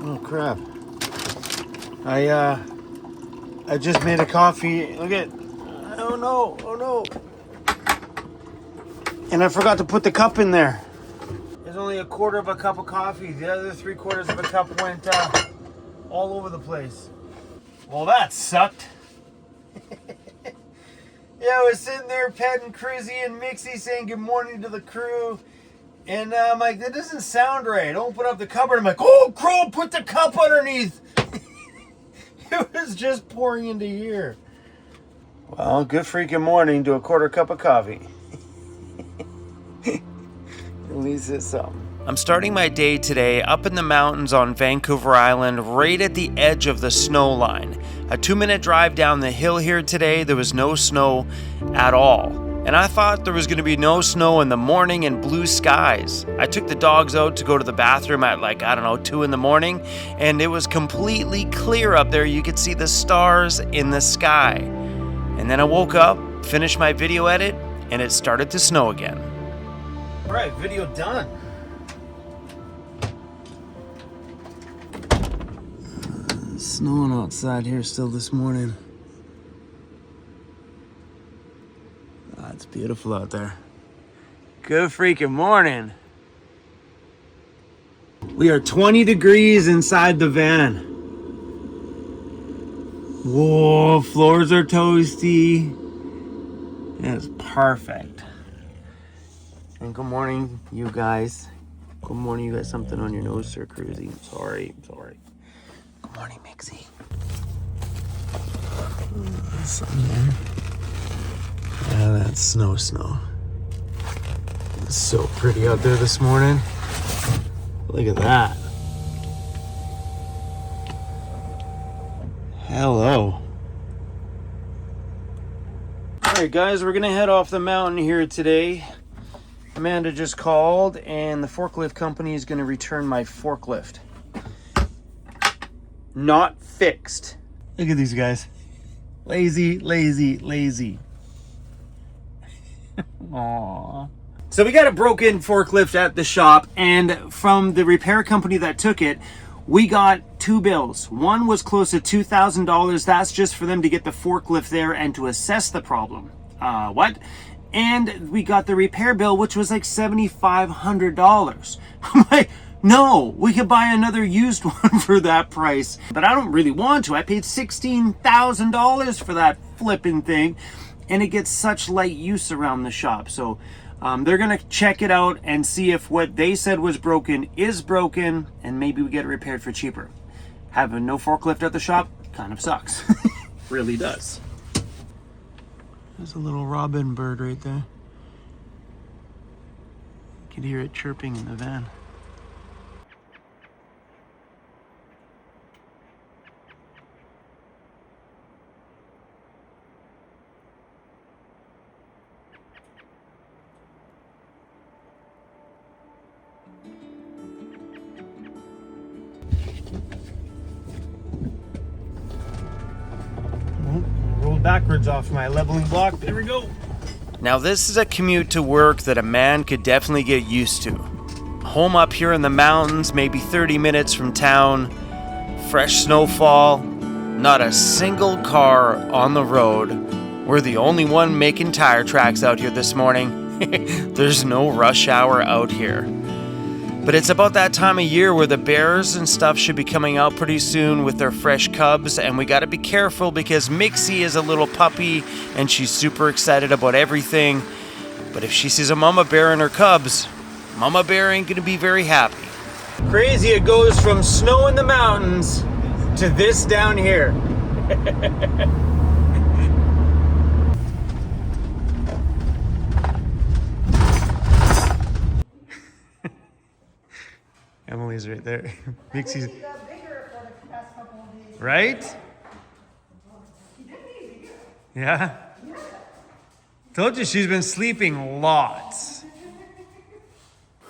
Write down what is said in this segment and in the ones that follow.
Oh crap. I just made a coffee. Look at, oh no. And I forgot to put the cup in there. There's only a quarter of a cup of coffee. The other 3/4 of a cup went all over the place. Well, that sucked. Yeah, I was sitting there petting Crizzy and Mixie saying good morning to the crew. And I'm like, that doesn't sound right. Open up the cupboard. I'm like, oh, Crow, put the cup underneath. It was just pouring into here. Well, good freaking morning to a 1/4 cup of coffee. At least it's something. I'm starting my day today up in the mountains on Vancouver Island, right at the edge of the snow line. A 2-minute drive down the hill here today. There was no snow at all. And I thought there was going to be no snow in the morning and blue skies. I took the dogs out to go to the bathroom at 2 in the morning, and it was completely clear up there. You could see the stars in the sky. And then I woke up, finished my video edit, and it started to snow again. All right, video done. Snowing outside here still this morning. Oh, it's beautiful out there. Good freaking morning. We are 20 degrees inside the van. Whoa, floors are toasty. It's perfect. And good morning, you guys. Good morning, you got something on your nose, Sir Cruzy. Sorry. Good morning, Mixie. Something there. Yeah, that's snow. It's so pretty out there this morning. Look at that. Hello. Alright guys, we're gonna head off the mountain here today. Amanda just called and the forklift company is gonna return my forklift. Not fixed. Look at these guys. Lazy. Aww. So we got a broken forklift at the shop, and from the repair company that took it, we got 2 bills. One was close to $2,000. That's just for them to get the forklift there and to assess the problem. And we got the repair bill, which was like $7,500. I'm like, no, we could buy another used one for that price. But I don't really want to. I paid $16,000 for that flipping thing, and it gets such light use around the shop. So they're gonna check it out and see if what they said was broken is broken, and maybe we get it repaired for cheaper. Having no forklift at the shop kind of sucks. Really does. There's a little robin bird right there. You can hear it chirping in the van. Backwards off my leveling block. There we go. Now this is a commute to work that a man could definitely get used to. Home up here in the mountains, maybe 30 minutes from town, fresh snowfall, not a single car on the road. We're the only one making tire tracks out here this morning. There's no rush hour out here. But it's about that time of year where the bears and stuff should be coming out pretty soon with their fresh cubs, and we gotta be careful because Mixie is a little puppy and she's super excited about everything. But if she sees a mama bear and her cubs, mama bear ain't gonna be very happy. Crazy, it goes from snow in the mountains to this down here. Emily's right there. Mixie's right? Yeah? Told you she's been sleeping lots.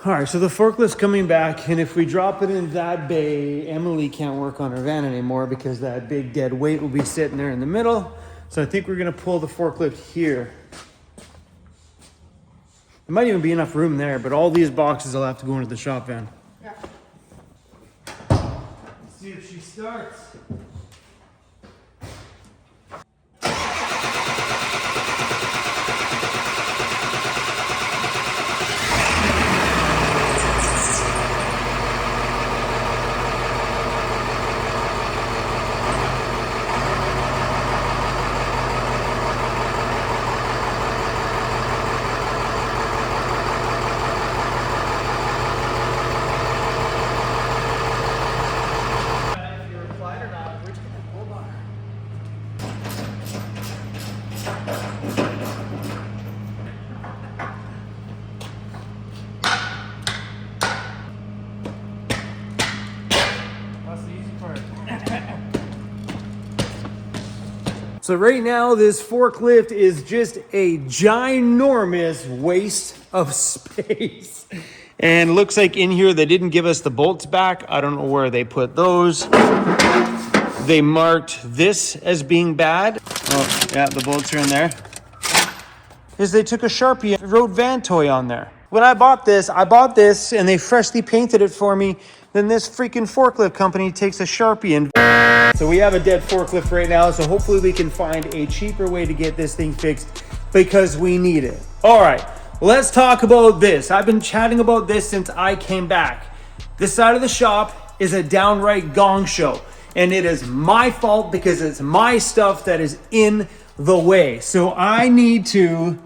All right, so the forklift's coming back, and if we drop it in that bay, Emily can't work on her van anymore because that big dead weight will be sitting there in the middle. So I think we're gonna pull the forklift here. There might even be enough room there, but all these boxes will have to go into the shop van. See if she starts. So right now, this forklift is just a ginormous waste of space. And looks like in here, they didn't give us the bolts back. I don't know where they put those. They marked this as being bad. Oh, yeah, the bolts are in there. Is they took a Sharpie and wrote Vantoy on there. When I bought this and they freshly painted it for me. Then this freaking forklift company takes a Sharpie and... So we have a dead forklift right now, so hopefully we can find a cheaper way to get this thing fixed because we need it. All right, let's talk about this. I've been chatting about this since I came back. This side of the shop is a downright gong show, and it is my fault because it's my stuff that is in the way. So I need to...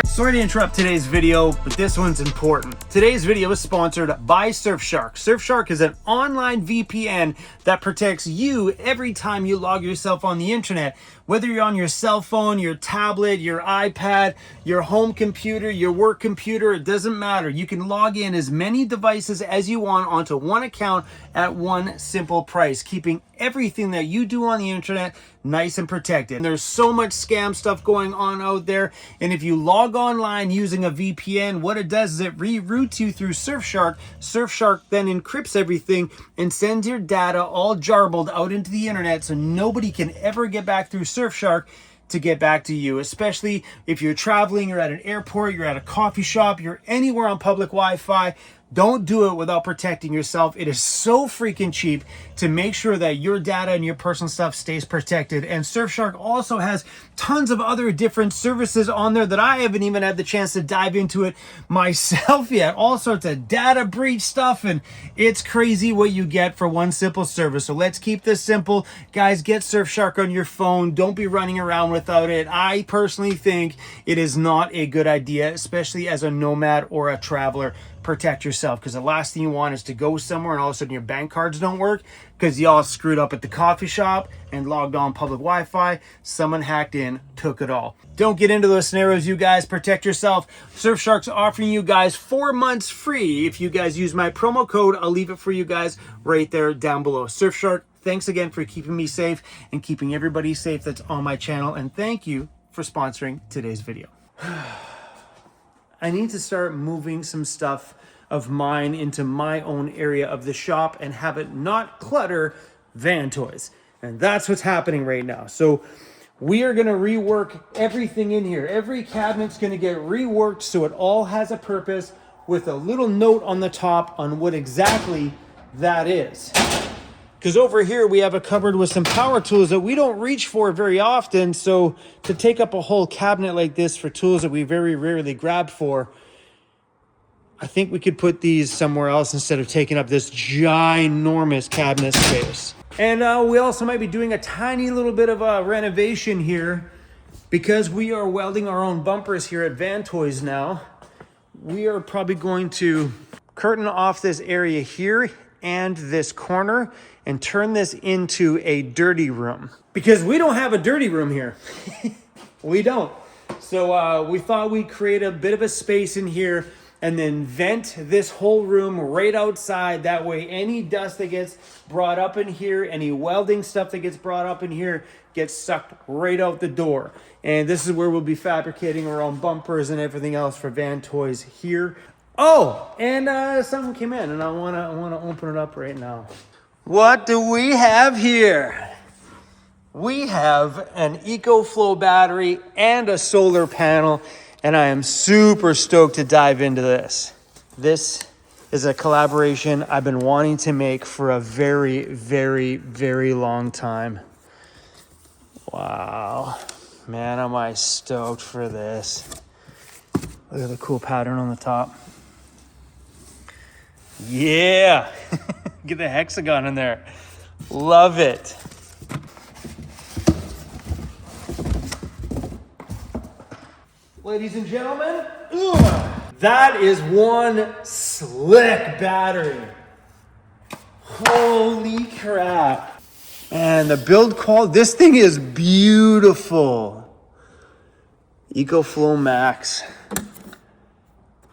Sorry to interrupt today's video, but this one's important. Today's video is sponsored by Surfshark. Surfshark is an online VPN that protects you every time you log yourself on the internet. Whether you're on your cell phone, your tablet, your iPad, your home computer, your work computer, it doesn't matter. You can log in as many devices as you want onto one account at one simple price, keeping everything that you do on the internet nice and protected. And there's so much scam stuff going on out there, and if you log online using a VPN, what it does is it reroutes you through Surfshark. Surfshark then encrypts everything and sends your data all jarbled out into the internet so nobody can ever get back through Surfshark to get back to you, especially if you're traveling, you're at an airport, you're at a coffee shop, you're anywhere on public Wi-Fi. Don't do it without protecting yourself. It is so freaking cheap to make sure that your data and your personal stuff stays protected. And Surfshark also has tons of other different services on there that I haven't even had the chance to dive into it myself yet. All sorts of data breach stuff, and it's crazy what you get for one simple service. So let's keep this simple. Guys, get Surfshark on your phone. Don't be running around without it. I personally think it is not a good idea, especially as a nomad or a traveler. Protect yourself, because the last thing you want is to go somewhere and all of a sudden your bank cards don't work because y'all screwed up at the coffee shop and logged on public Wi-Fi. Someone hacked in, took it all. Don't get into those scenarios, you guys. Protect yourself. Surfshark's offering you guys 4 months free if you guys use my promo code. I'll leave it for you guys right there down below. Surfshark, thanks again for keeping me safe and keeping everybody safe that's on my channel, and thank you for sponsoring today's video. I need to start moving some stuff of mine into my own area of the shop and have it not clutter Van Toys. And that's what's happening right now. So we are gonna rework everything in here. Every cabinet's gonna get reworked so it all has a purpose, with a little note on the top on what exactly that is. Because over here we have a cupboard with some power tools that we don't reach for very often. So to take up a whole cabinet like this for tools that we very rarely grab for, I think we could put these somewhere else instead of taking up this ginormous cabinet space. And we also might be doing a tiny little bit of a renovation here because we are welding our own bumpers here at Van Toys now. We are probably going to curtain off this area here and this corner and turn this into a dirty room, because we don't have a dirty room here. We don't. So we thought we'd create a bit of a space in here and then vent this whole room right outside. That way any dust that gets brought up in here, any welding stuff that gets brought up in here, gets sucked right out the door. And this is where we'll be fabricating our own bumpers and everything else for Van Toys here. Oh, and something came in and I wanna open it up right now. What do we have here? We have an EcoFlow battery and a solar panel, and I am super stoked to dive into this. This is a collaboration I've been wanting to make for a very, very, very long time. Wow. Man, am I stoked for this. Look at the cool pattern on the top. Yeah. Get the hexagon in there. Love it. Ladies and gentlemen, that is one slick battery. Holy crap. And the build quality, this thing is beautiful. EcoFlow Max.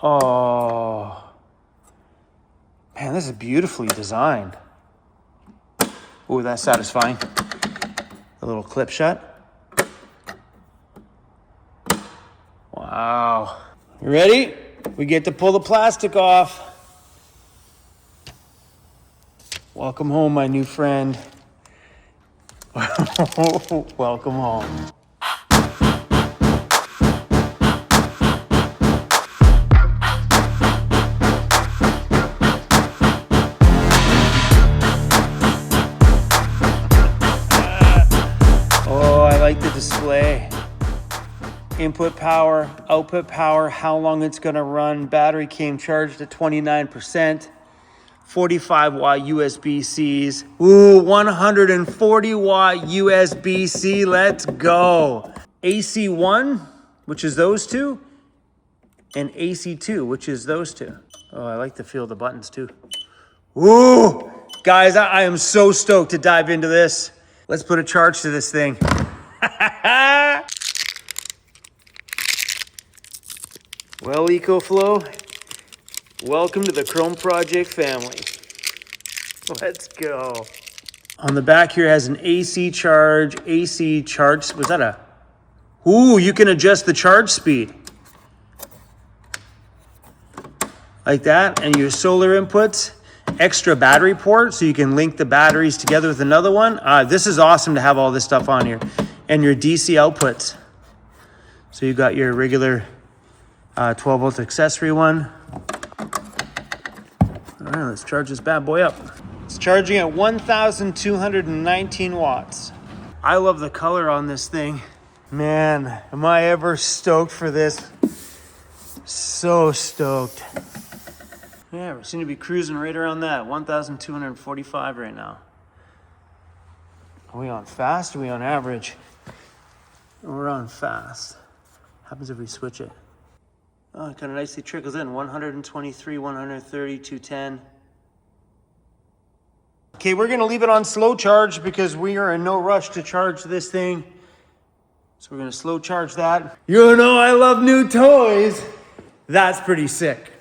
Oh. Man, this is beautifully designed. Ooh, that's satisfying. A little clip shut. Wow. You ready? We get to pull the plastic off. Welcome home, my new friend. Welcome home. Oh, I like the display. Input power, output power, how long it's gonna run. Battery came charged at 29%. 45 watt USB-Cs. Ooh, 140 watt USB-C, let's go. AC1, which is those two, and AC2, which is those two. Oh, I like the feel of the buttons too. Ooh, guys, I am so stoked to dive into this. Let's put a charge to this thing. Well, EcoFlow, welcome to the Chrome Project family. Let's go. On the back here has an AC charge, was that a? Ooh, you can adjust the charge speed. Like that, and your solar inputs, extra battery port, so you can link the batteries together with another one. This is awesome to have all this stuff on here. And your DC outputs. So you got your regular 12 volt accessory one. All right, let's charge this bad boy up. It's charging at 1,219 watts. I love the color on this thing. Man, am I ever stoked for this. So stoked. Yeah, we seem to be cruising right around that, 1,245 right now. Are we on fast or are we on average? We're on fast. Happens if we switch it. Oh, it kind of nicely trickles in. 123, 130, 210. Okay, we're gonna leave it on slow charge because we are in no rush to charge this thing. So we're gonna slow charge that. You know I love new toys. That's pretty sick.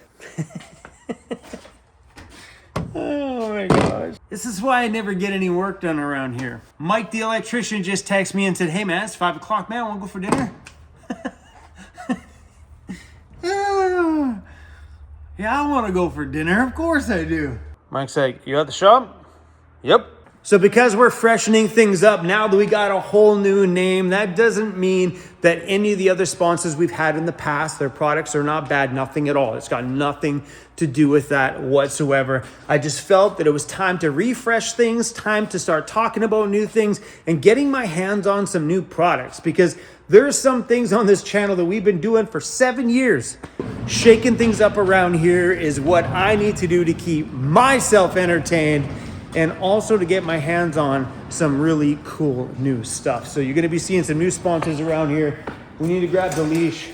Oh my gosh. This is why I never get any work done around here. Mike the electrician just texted me and said, hey man, it's 5 o'clock, man, wanna go for dinner? Yeah, I want to go for dinner. Of course I do. Mike's like, you at the shop? Yep. So because we're freshening things up now that we got a whole new name, that doesn't mean that any of the other sponsors we've had in the past, their products are not bad, nothing at all. It's got nothing to do with that whatsoever. I just felt that it was time to refresh things, time to start talking about new things and getting my hands on some new products, because there's some things on this channel that we've been doing for 7 years. Shaking things up around here is what I need to do to keep myself entertained and also to get my hands on some really cool new stuff. So you're gonna be seeing some new sponsors around here. We need to grab the leash.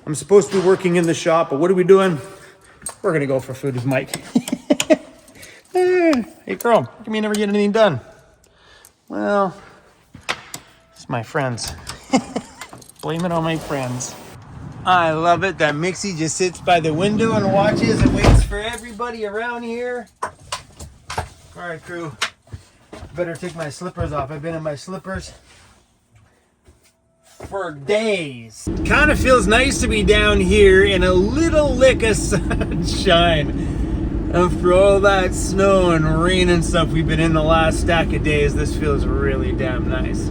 I'm supposed to be working in the shop, but what are we doing? We're gonna go for food with Mike. Hey girl, how come you never get anything done? Well, it's my friends. Blame it on my friends. I love it that Mixie just sits by the window and watches and waits for everybody around here. All right, crew. Better take my slippers off. I've been in my slippers for days. Kind of feels nice to be down here in a little lick of sunshine. After all that snow and rain and stuff we've been in the last stack of days, this feels really damn nice.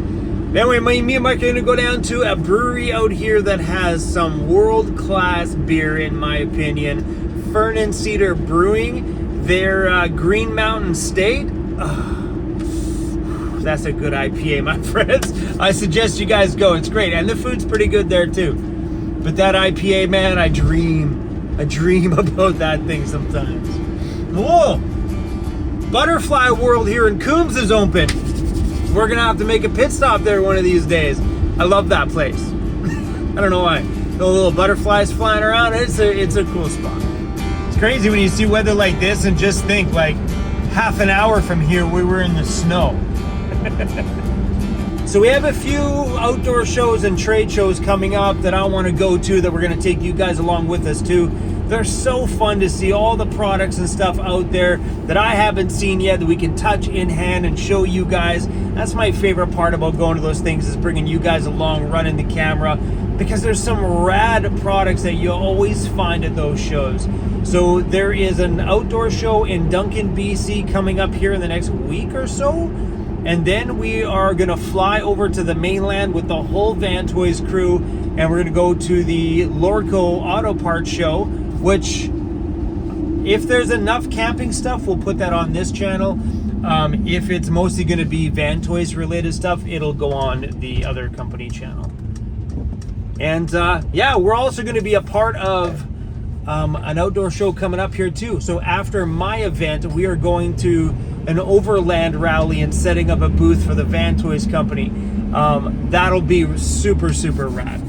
Anyway, me and Mike are gonna go down to a brewery out here that has some world-class beer, in my opinion. Fern and Cedar Brewing, their Green Mountain State. That's a good IPA, my friends. I suggest you guys go. It's great, and the food's pretty good there too. But that IPA, man, I dream about that thing sometimes. Whoa! Butterfly World here in Coombs is open. We're gonna have to make a pit stop there one of these days. I love that place. I don't know why. The little butterflies flying around. It's a cool spot. It's crazy when you see weather like this and just think like half an hour from here we were in the snow. So we have a few outdoor shows and trade shows coming up that I want to go to, that we're going to take you guys along with us too. They're so fun to see all the products and stuff out there that I haven't seen yet, that we can touch in hand and show you guys. That's my favorite part about going to those things, is bringing you guys along, running the camera, because there's some rad products that you always find at those shows. So there is an outdoor show in Duncan, BC coming up here in the next week or so. And then we are gonna fly over to the mainland with the whole Van Toys crew, and we're gonna go to the Lorco Auto Parts Show, which, if there's enough camping stuff, we'll put that on this channel. If it's mostly gonna be Van Toys related stuff, it'll go on the other company channel. And yeah, we're also gonna be a part of an outdoor show coming up here too. So after my event, we are going to an overland rally and setting up a booth for the Van Toys company. That'll be super rad.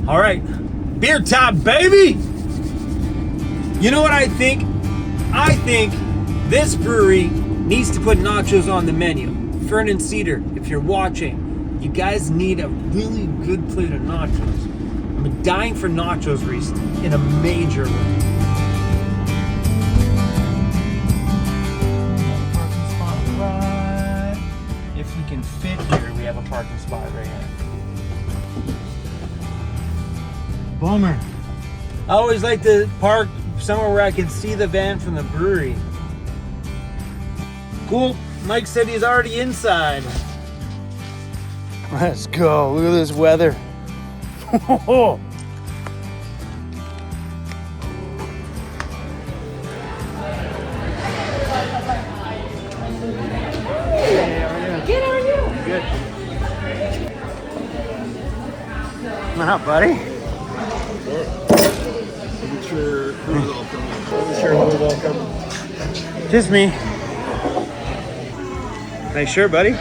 All right, beer time, baby. You know what I think? I think this brewery needs to put nachos on the menu. Fern and Cedar, if you're watching, you guys need a really good plate of nachos. I've been dying for nachos recently in a major way. Fit here, we have a parking spot right here. Bummer. I always like to park somewhere where I can see the van from the brewery. Cool. Mike said he's already inside. Let's go. Look at this weather. What up, buddy? Sure who's welcome. Just me. Nice shirt, buddy.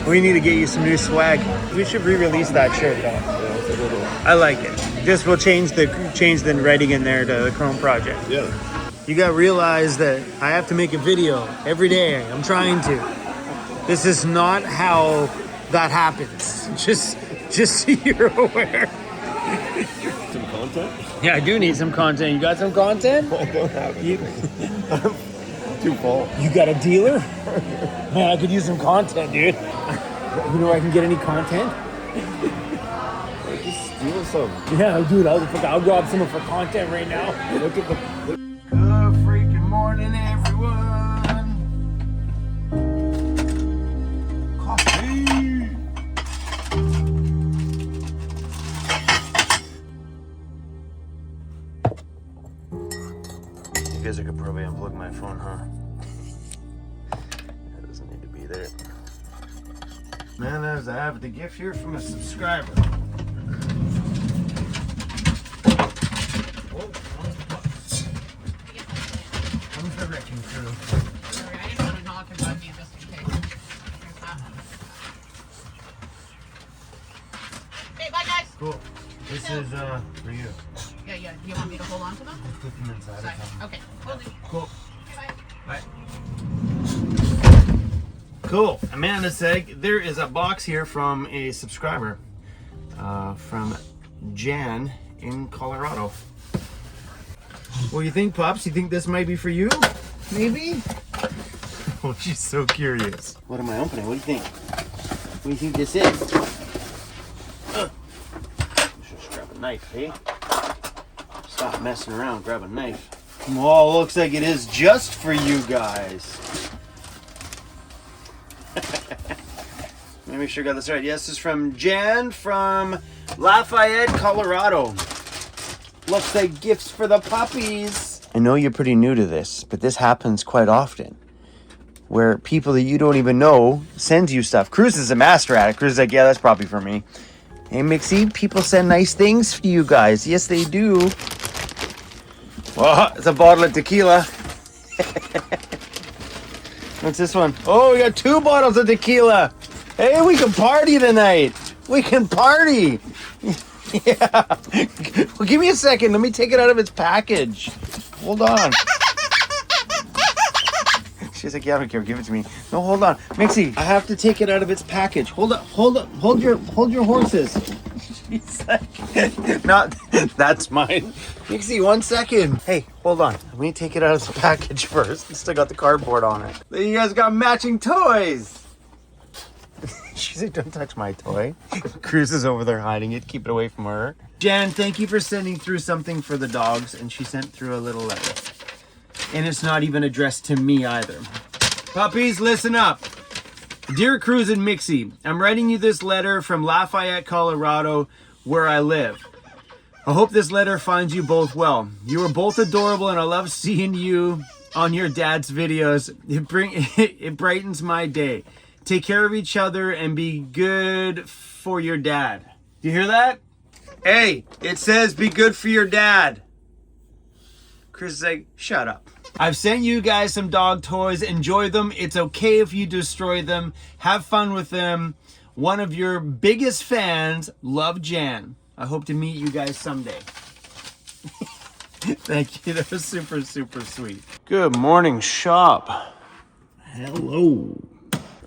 We need to get you some new swag. We should re-release that shirt though. I like it. Just we'll change the writing in there to the Chrome project. Yeah. You gotta realize that I have to make a video every day. I'm trying to. This is not how that happens. Just so you're aware. Some content? Yeah, I do need some content. You got some content? I don't have it. I'm too full. You got a dealer? Man, I could use some content, dude. You know where I can get any content? Just steal some. Yeah, dude, I'll grab some for content right now. Look at the... Good freaking morning, everyone. Coffee. You guys, I could probably unplug my phone, huh? That doesn't need to be there. Man, I have the gift here from a subscriber. Whoa, I'm the wrecking crew. Sorry, I didn't want to knock and bug you just in case. Here's that. Okay, bye guys. Cool. This is for you. Yeah. Do you want me to hold on to them? Just put them inside or something. Okay, will do. Cool. Okay, bye. Bye. Cool. Amanda said there is a box here from a subscriber from Jan in Colorado. What do you think, Pops? You think this might be for you? Maybe? Oh, she's so curious. What am I opening? What do you think? What do you think this is? Just grab a knife, hey? Stop messing around, grab a knife. Oh, looks like it is just for you guys. Let me make sure I got this right. Yes, this is from Jan from Lafayette, Colorado. Looks like gifts for the puppies. I know you're pretty new to this, but this happens quite often. Where people that you don't even know send you stuff. Cruz is a master at it. Cruz is like, yeah, that's probably for me. Hey, Mixie, people send nice things for you guys. Yes, they do. Oh, it's a bottle of tequila. What's this one? Oh, we got 2 bottles of tequila. Hey, we can party tonight. We can party. Yeah. Well, give me a second. Let me take it out of its package. Hold on. She's like, yeah, I don't care. Give it to me. No, hold on. Mixie, I have to take it out of its package. Hold up. Hold your horses. She's like, not, that's mine. Mixie, 1 second. Hey, hold on. Let me take it out of the package first. It's still got the cardboard on it. You guys got matching toys. She's like, don't touch my toy. Cruz is over there hiding it. Keep it away from her. Jan, thank you for sending through something for the dogs. And she sent through a little letter. And it's not even addressed to me either. Puppies, listen up. Dear Cruz and Mixie, I'm writing you this letter from Lafayette, Colorado, where I live. I hope this letter finds you both well. You are both adorable and I love seeing you on your dad's videos. It brightens my day. Take care of each other and be good for your dad. Do you hear that? Hey, it says be good for your dad. Chris is like, shut up. I've sent you guys some dog toys. Enjoy them. It's okay if you destroy them. Have fun with them. One of your biggest fans, love, Jan. I hope to meet you guys someday. Thank you. That was super, super sweet. Good morning, shop. Hello.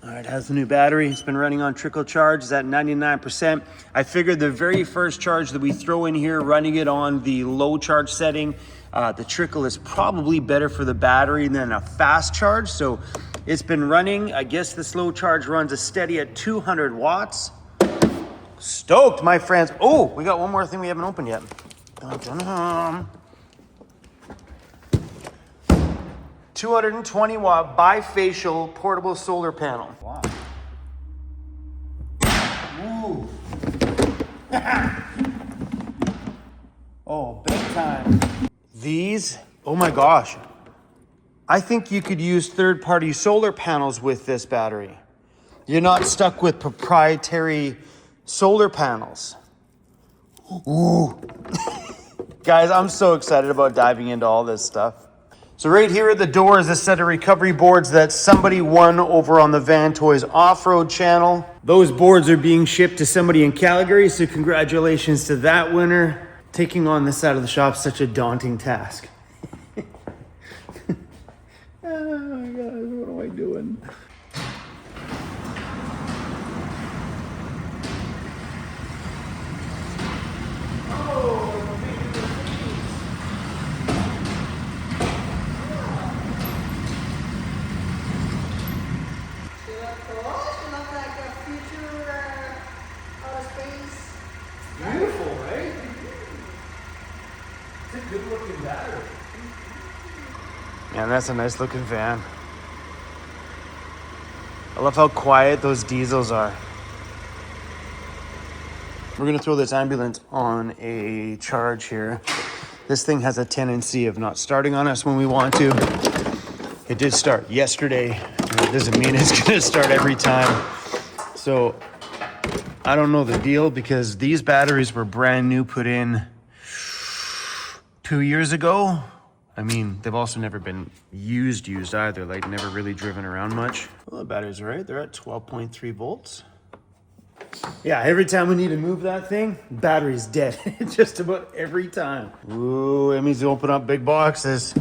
All right, has the new battery. It's been running on trickle charge. It's at 99%. I figured the very first charge that we throw in here, running it on the low charge setting, the trickle is probably better for the battery than a fast charge. So it's been running. I guess the slow charge runs a steady at 200 watts. Stoked, my friends. Oh, we got one more thing we haven't opened yet. Dun, dun, dun. 220 watt bifacial portable solar panel. Wow. Ooh. Oh, big time. These, oh my gosh. I think you could use third-party solar panels with this battery. You're not stuck with proprietary solar panels. Ooh. Guys, I'm so excited about diving into all this stuff. So right here at the door is a set of recovery boards that somebody won over on the Van Toys off-road channel. Those boards are being shipped to somebody in Calgary, so congratulations to that winner. Taking on this side of the shop is such a daunting task. Oh my gosh, what am I doing? Beautiful, right? It's a good looking battery. Man, that's a nice looking van. I love how quiet those diesels are. We're gonna throw this ambulance on a charge here. This thing has a tendency of not starting on us when we want to. It did start yesterday. It doesn't mean it's gonna start every time. So I don't know the deal because these batteries were brand new, put in 2 years ago. I mean, they've also never been used either, like never really driven around much. Well, the batteries are right. They're at 12.3 volts. Yeah, every time we need to move that thing, battery's dead. Just about every time. Ooh, it means to open up big boxes.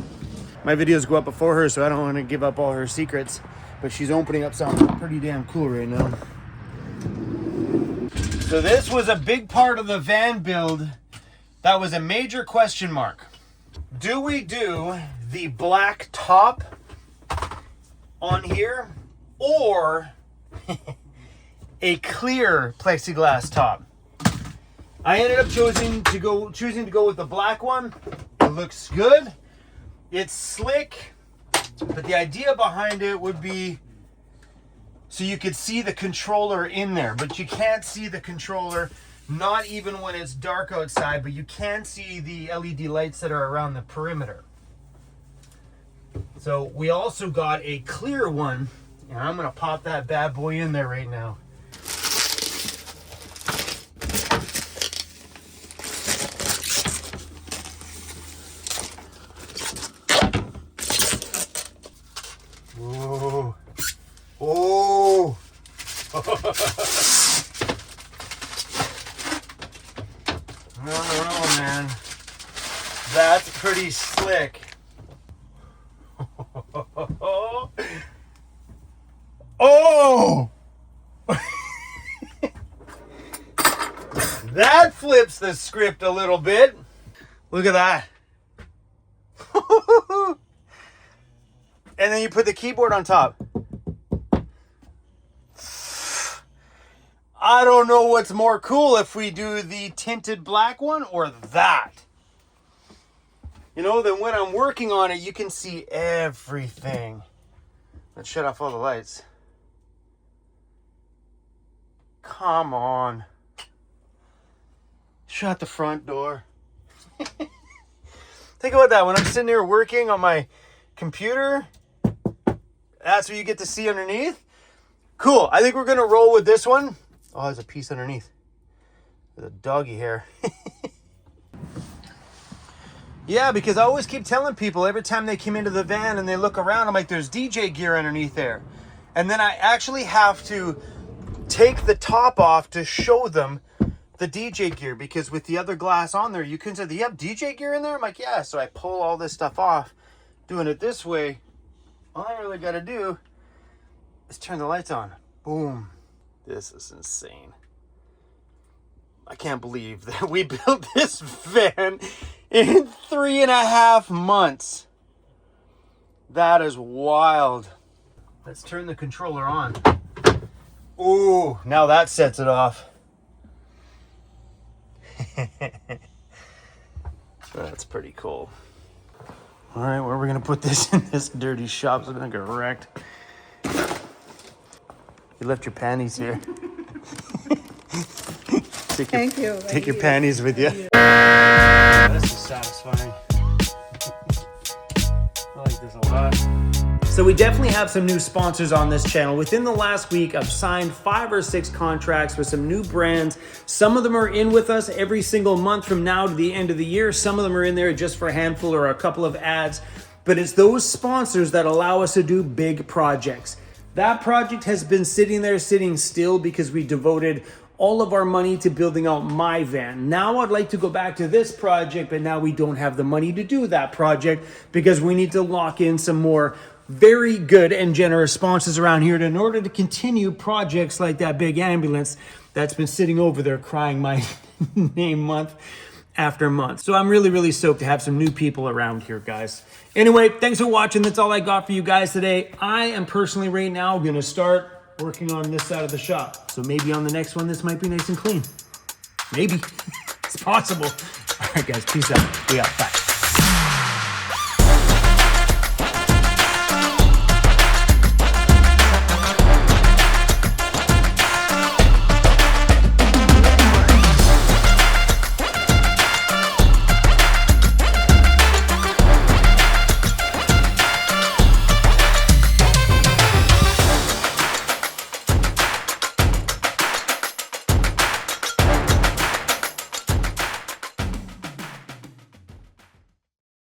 My videos go up before her, so I don't want to give up all her secrets. But she's opening up something pretty damn cool right now. So this was a big part of the van build. That was a major question mark. Do we do the black top on here or a clear plexiglass top? I ended up choosing to go with the black one. It looks good. It's slick, but the idea behind it would be so you could see the controller in there, but you can't see the controller Not even when it's dark outside, but you can see the LED lights that are around the perimeter. So we also got a clear one, and I'm gonna pop that bad boy in there right now. Whoa. Oh. No, man. That's pretty slick. Oh! That flips the script a little bit. Look at that. And then you put the keyboard on top. I don't know what's more cool, if we do the tinted black one or that. You know, then when I'm working on it, you can see everything. Let's shut off all the lights. Come on. Shut the front door. Think about that. When I'm sitting here working on my computer, that's what you get to see underneath. Cool. I think we're going to roll with this one. Oh, there's a piece underneath. There's a doggy hair. Yeah, because I always keep telling people every time they come into the van and they look around, I'm like, there's DJ gear underneath there. And then I actually have to take the top off to show them the DJ gear, because with the other glass on there, you can say, you have DJ gear in there? I'm like, yeah. So I pull all this stuff off. Doing it this way, all I really got to do is turn the lights on. Boom. This is insane. I can't believe that we built this van in 3.5 months. That is wild. Let's turn the controller on. Ooh, now that sets it off. That's pretty cool. All right, where are we gonna put this in this dirty shop so it doesn't get wrecked? You left your panties here. Thank you. Take your panties with you. This is satisfying. I like this a lot. So we definitely have some new sponsors on this channel. Within the last week, I've signed 5 or 6 contracts with some new brands. Some of them are in with us every single month from now to the end of the year. Some of them are in there just for a handful or a couple of ads. But it's those sponsors that allow us to do big projects. That project has been sitting there, sitting still, because we devoted all of our money to building out my van. Now I'd like to go back to this project, but now we don't have the money to do that project because we need to lock in some more very good and generous sponsors around here in order to continue projects like that big ambulance that's been sitting over there crying my name month after month. So I'm really, really stoked to have some new people around here, guys. Anyway, thanks for watching. That's all I got for you guys today. I am personally right now going to start working on this side of the shop. So maybe on the next one, this might be nice and clean. Maybe. It's possible. All right, guys. Peace out. We out. Bye.